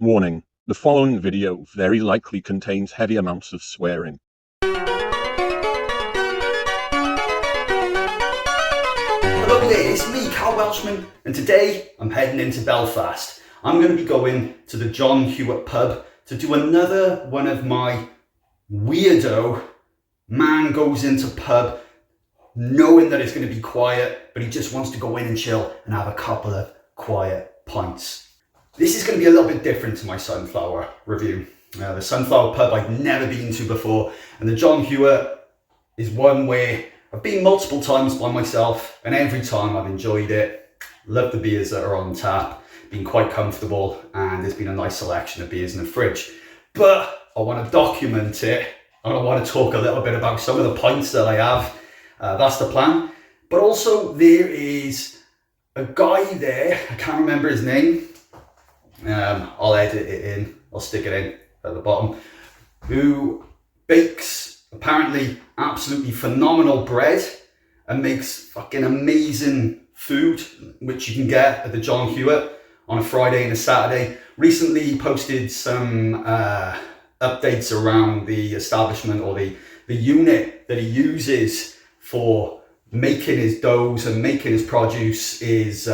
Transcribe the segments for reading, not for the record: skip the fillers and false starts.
Warning: the following video very likely contains heavy amounts of swearing. Hello there, it's me, Karl Welshman, and today I'm heading into Belfast. I'm going to be going to the John Hewitt pub to do another one of my weirdo man goes into pub knowing that it's going to be quiet, but he just wants to go in and chill and have a couple of quiet pints. This is going to be a little bit different to my Sunflower review. The Sunflower pub I've never been to before, and the John Hewitt is one where I've been multiple times by myself, and every time I've enjoyed it. Love the beers that are on tap, been quite comfortable, and there's been a nice selection of beers in the fridge. But I want to document it, and I want to talk a little bit about some of the pints that I have. That's the plan. But also there is a guy there, I can't remember his name. I'll edit it in, I'll stick it in at the bottom, who bakes apparently absolutely phenomenal bread and makes fucking amazing food, which you can get at the John Hewitt on a Friday and a Saturday. Recently he posted some updates around the establishment, or the unit that he uses for making his doughs and making his produce is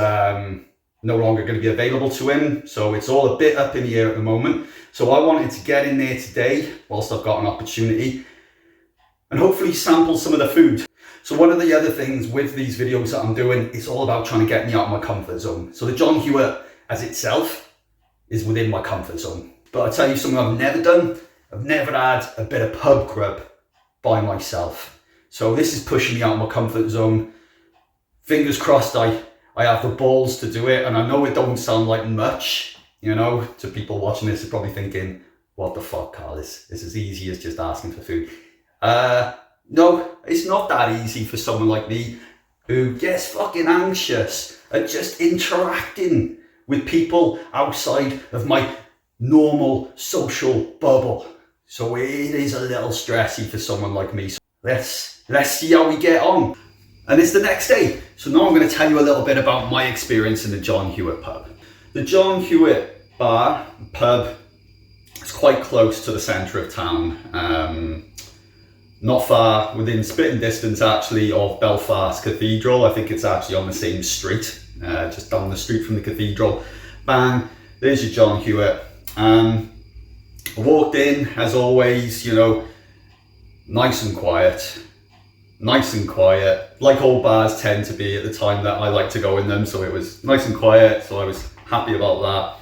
no longer going to be available to him, so it's all a bit up in the air at the moment. So I wanted to get in there today whilst I've got an opportunity and hopefully sample some of the food. So one of the other things with these videos that I'm doing is all about trying to get me out of my comfort zone. So the John Hewitt as itself is within my comfort zone, but I'll tell you something I've never done. I've never had a bit of pub grub by myself, so this is pushing me out of my comfort zone. Fingers crossed I have the balls to do it, and I know it don't sound like much, you know, to people watching this are probably thinking, what the fuck, Karl, it's as easy as just asking for food. No, it's not that easy for someone like me who gets fucking anxious at just interacting with people outside of my normal social bubble. So it is a little stressy for someone like me. So let's see how we get on. And it's the next day, so now I'm going to tell you a little bit about my experience in the John Hewitt pub. The John Hewitt pub is quite close to the centre of town, not far, within spitting distance actually of Belfast Cathedral. I think it's actually on the same street, just down the street from the cathedral. Bang, there's your John Hewitt. I walked in, as always, you know, nice and quiet, like all bars tend to be at the time that I like to go in them. So it was nice and quiet, so I was happy about that.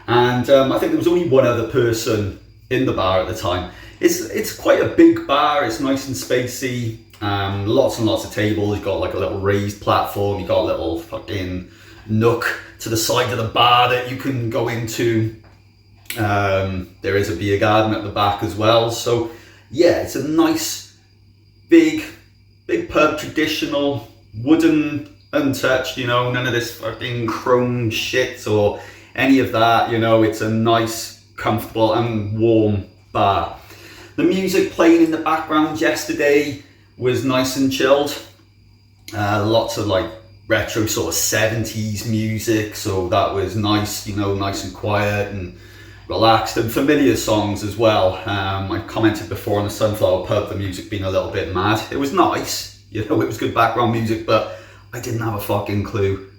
And I think there was only one other person in the bar at the time. It's quite a big bar, it's nice and spacey, lots and lots of tables. You've got like a little raised platform, you've got a little fucking nook to the side of the bar that you can go into. There is a beer garden at the back as well. So yeah, it's a nice big pub, traditional, wooden, untouched, you know, none of this fucking chrome shit or any of that, you know. It's a nice, comfortable and warm bar. The music playing in the background yesterday was nice and chilled. Lots of like retro sort of 70s music, so that was nice, you know, nice and quiet and relaxed, and familiar songs as well. I commented before on the Sunflower pub, the music being a little bit mad. It was nice, you know, it was good background music, but I didn't have a fucking clue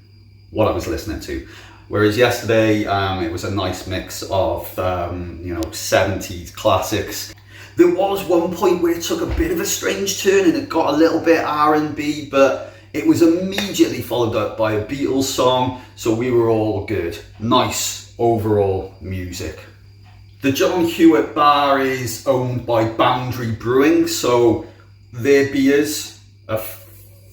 what I was listening to. Whereas yesterday, it was a nice mix of, you know, 70s classics. There was one point where it took a bit of a strange turn and it got a little bit R&B, but it was immediately followed up by a Beatles song, so we were all good. Nice overall music. The John Hewitt bar is owned by Boundary Brewing, so their beers are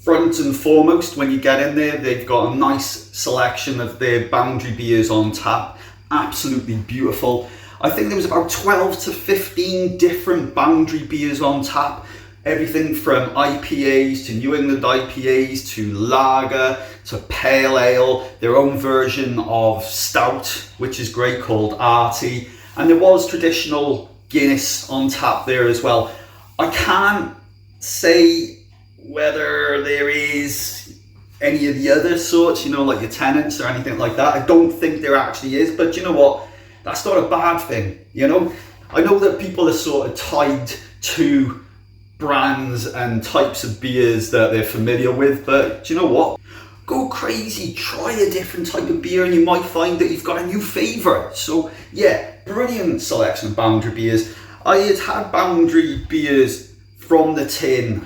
front and foremost when you get in there. They've got a nice selection of their Boundary beers on tap, absolutely beautiful. I think there was about 12 to 15 different Boundary beers on tap. Everything from IPAs to New England IPAs to lager to pale ale, their own version of stout, which is great, called Arty. And there was traditional Guinness on tap there as well. I can't say whether there is any of the other sorts, you know, like your Tenants or anything like that. I don't think there actually is, but you know what? that's not a bad thing, you know? I know that people are sort of tied to brands and types of beers that they're familiar with, but do you know what? Go crazy, try a different type of beer and you might find that you've got a new favourite. So yeah, brilliant selection of Boundary beers. I had Boundary beers from the tin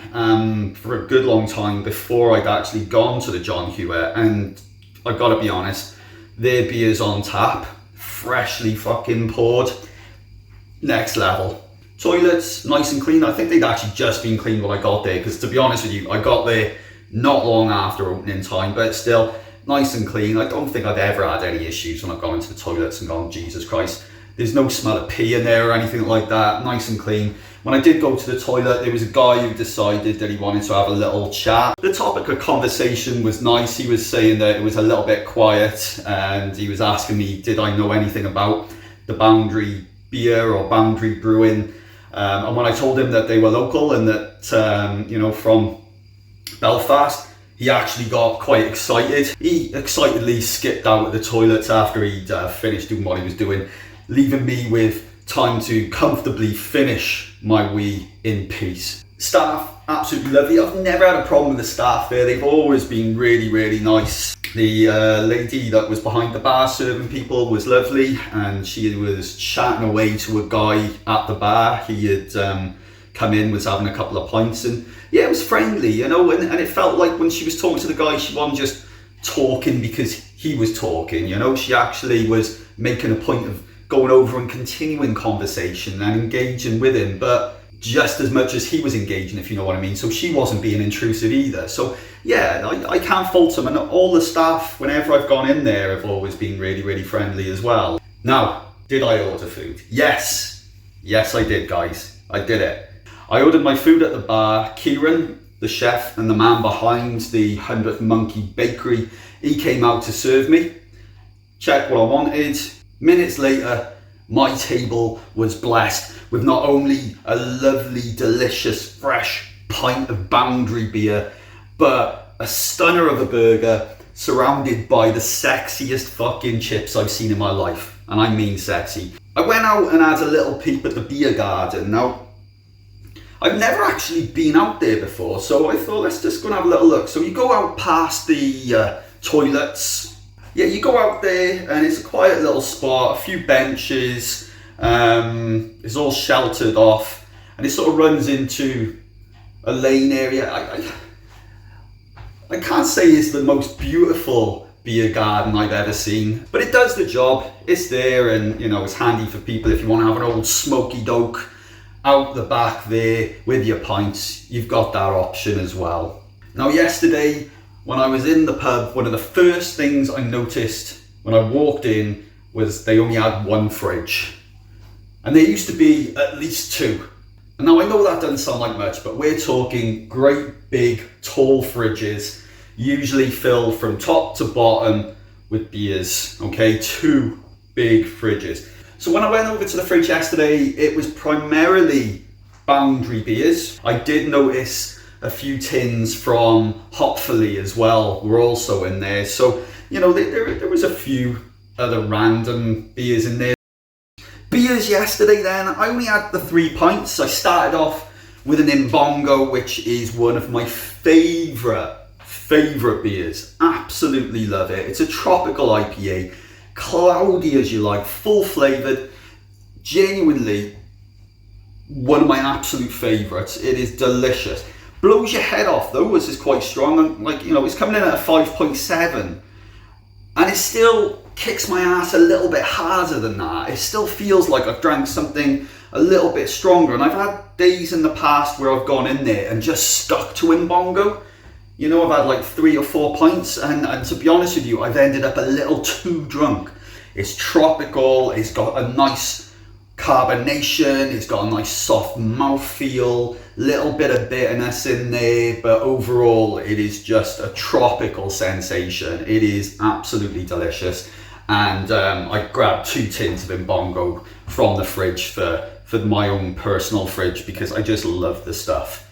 for a good long time before I'd actually gone to the John Hewitt, and I gotta be honest, their beers on tap, freshly fucking poured, next level. Toilets, nice and clean. I think they'd actually just been cleaned when I got there, because to be honest with you, I got there not long after opening time, but still nice and clean. I don't think I've ever had any issues when I've gone into the toilets and gone, Jesus Christ, there's no smell of pee in there or anything like that, nice and clean. When I did go to the toilet, there was a guy who decided that he wanted to have a little chat. The topic of conversation was nice. He was saying that it was a little bit quiet, and he was asking me, did I know anything about the Boundary beer or Boundary brewing? And when I told him that they were local and that, you know, from Belfast, he actually got quite excited. He excitedly skipped out of the toilets after he'd finished doing what he was doing, leaving me with time to comfortably finish my wee in peace. Staff, absolutely lovely. I've never had a problem with the staff there. They've always been really, really nice. The lady that was behind the bar serving people was lovely, and she was chatting away to a guy at the bar. He had come in, was having a couple of pints, and yeah, it was friendly, you know, and it felt like when she was talking to the guy, she wasn't just talking because he was talking, you know, she actually was making a point of going over and continuing conversation and engaging with him, but just as much as he was engaging, if you know what I mean. So she wasn't being intrusive either. So yeah, I can't fault them, and all the staff, whenever I've gone in there, have always been really, really friendly as well. Now, did I order food? Yes, I did, guys. I did it. I ordered my food at the bar. Kieran, the chef and the man behind the 100th Monkey Bakery, he came out to serve me. Checked what I wanted. Minutes later, my table was blessed with not only a lovely, delicious, fresh pint of Boundary beer, but a stunner of a burger surrounded by the sexiest fucking chips I've seen in my life. And I mean sexy. I went out and had a little peep at the beer garden. Now, I've never actually been out there before, so I thought, let's just go and have a little look. So you go out past the toilets. Yeah, you go out there and it's a quiet little spot, a few benches, it's all sheltered off, and it sort of runs into a lane area. I can't say it's the most beautiful beer garden I've ever seen, but it does the job. It's there, and you know, it's handy for people if you want to have an old smoky doke out the back there with your pints. You've got that option as well. Now, yesterday when I was in the pub, one of the first things I noticed when I walked in was they only had one fridge, and there used to be at least two. And now I know that doesn't sound like much, but we're talking great big tall fridges, usually filled from top to bottom with beers. Okay, two big fridges. So when I went over to the fridge yesterday, it was primarily Boundary beers. I did notice a few tins from Hopefully as well were also in there. So, you know, there was a few other random beers in there. Beers yesterday then, I only had the 3 pints. I started off with an Imbongo, which is one of my favourite beers. Absolutely love it. It's a tropical IPA, cloudy as you like, full flavoured, genuinely one of my absolute favourites. It is delicious. Blows your head off though, this is quite strong. And like, you know, it's coming in at a 5.7, and it still kicks my ass a little bit harder than that. It still feels like I've drank something a little bit stronger, and I've had days in the past where I've gone in there and just stuck to Imbongo. You know, I've had like 3 or 4 pints, and to be honest with you, I've ended up a little too drunk. It's tropical, it's got a nice carbonation, it's got a nice soft mouthfeel, little bit of bitterness in there, but overall it is just a tropical sensation. It is absolutely delicious, and I grabbed 2 tins of Imbongo from the fridge for my own personal fridge because I just love the stuff.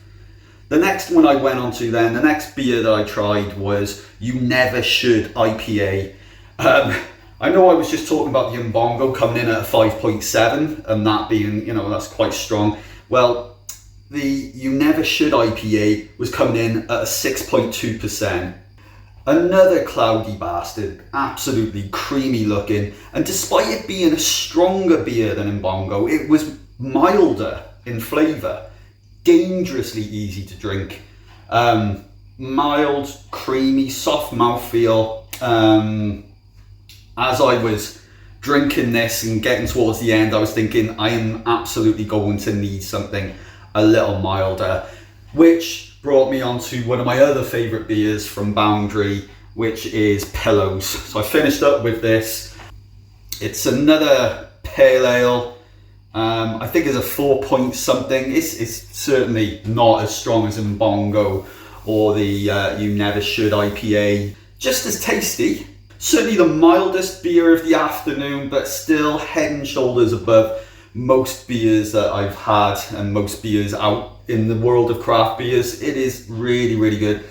The next one I went on to then, the next beer that I tried was You Never Should IPA. I know I was just talking about the Mbongo coming in at a 5.7 and that being, you know, that's quite strong. Well, the You Never Should IPA was coming in at a 6.2%. Another cloudy bastard, absolutely creamy looking, and despite it being a stronger beer than Mbongo, it was milder in flavour, dangerously easy to drink. Mild, creamy, soft mouthfeel. As I was drinking this and getting towards the end, I was thinking I am absolutely going to need something a little milder, which brought me on to one of my other favourite beers from Boundary, which is Pillows. So I finished up with this. It's another pale ale. I think it's a 4 point something. It's certainly not as strong as Mbongo or the You Never Should IPA. Just as tasty. Certainly the mildest beer of the afternoon, but still head and shoulders above most beers that I've had and most beers out in the world of craft beers. It is really, really good.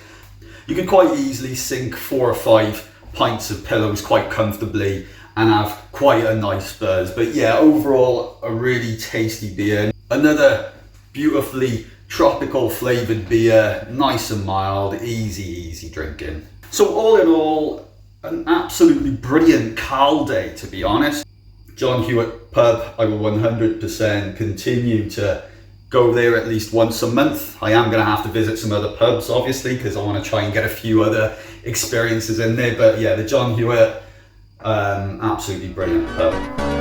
You could quite easily sink 4 or 5 pints of Pillows quite comfortably and have quite a nice buzz. But yeah, overall, a really tasty beer. Another beautifully tropical flavoured beer, nice and mild, easy drinking. So all in all, an absolutely brilliant Karl day, to be honest. John Hewitt pub, I will 100% continue to go there at least once a month. I am going to have to visit some other pubs, obviously, because I want to try and get a few other experiences in there. But yeah, the John Hewitt, absolutely brilliant pub.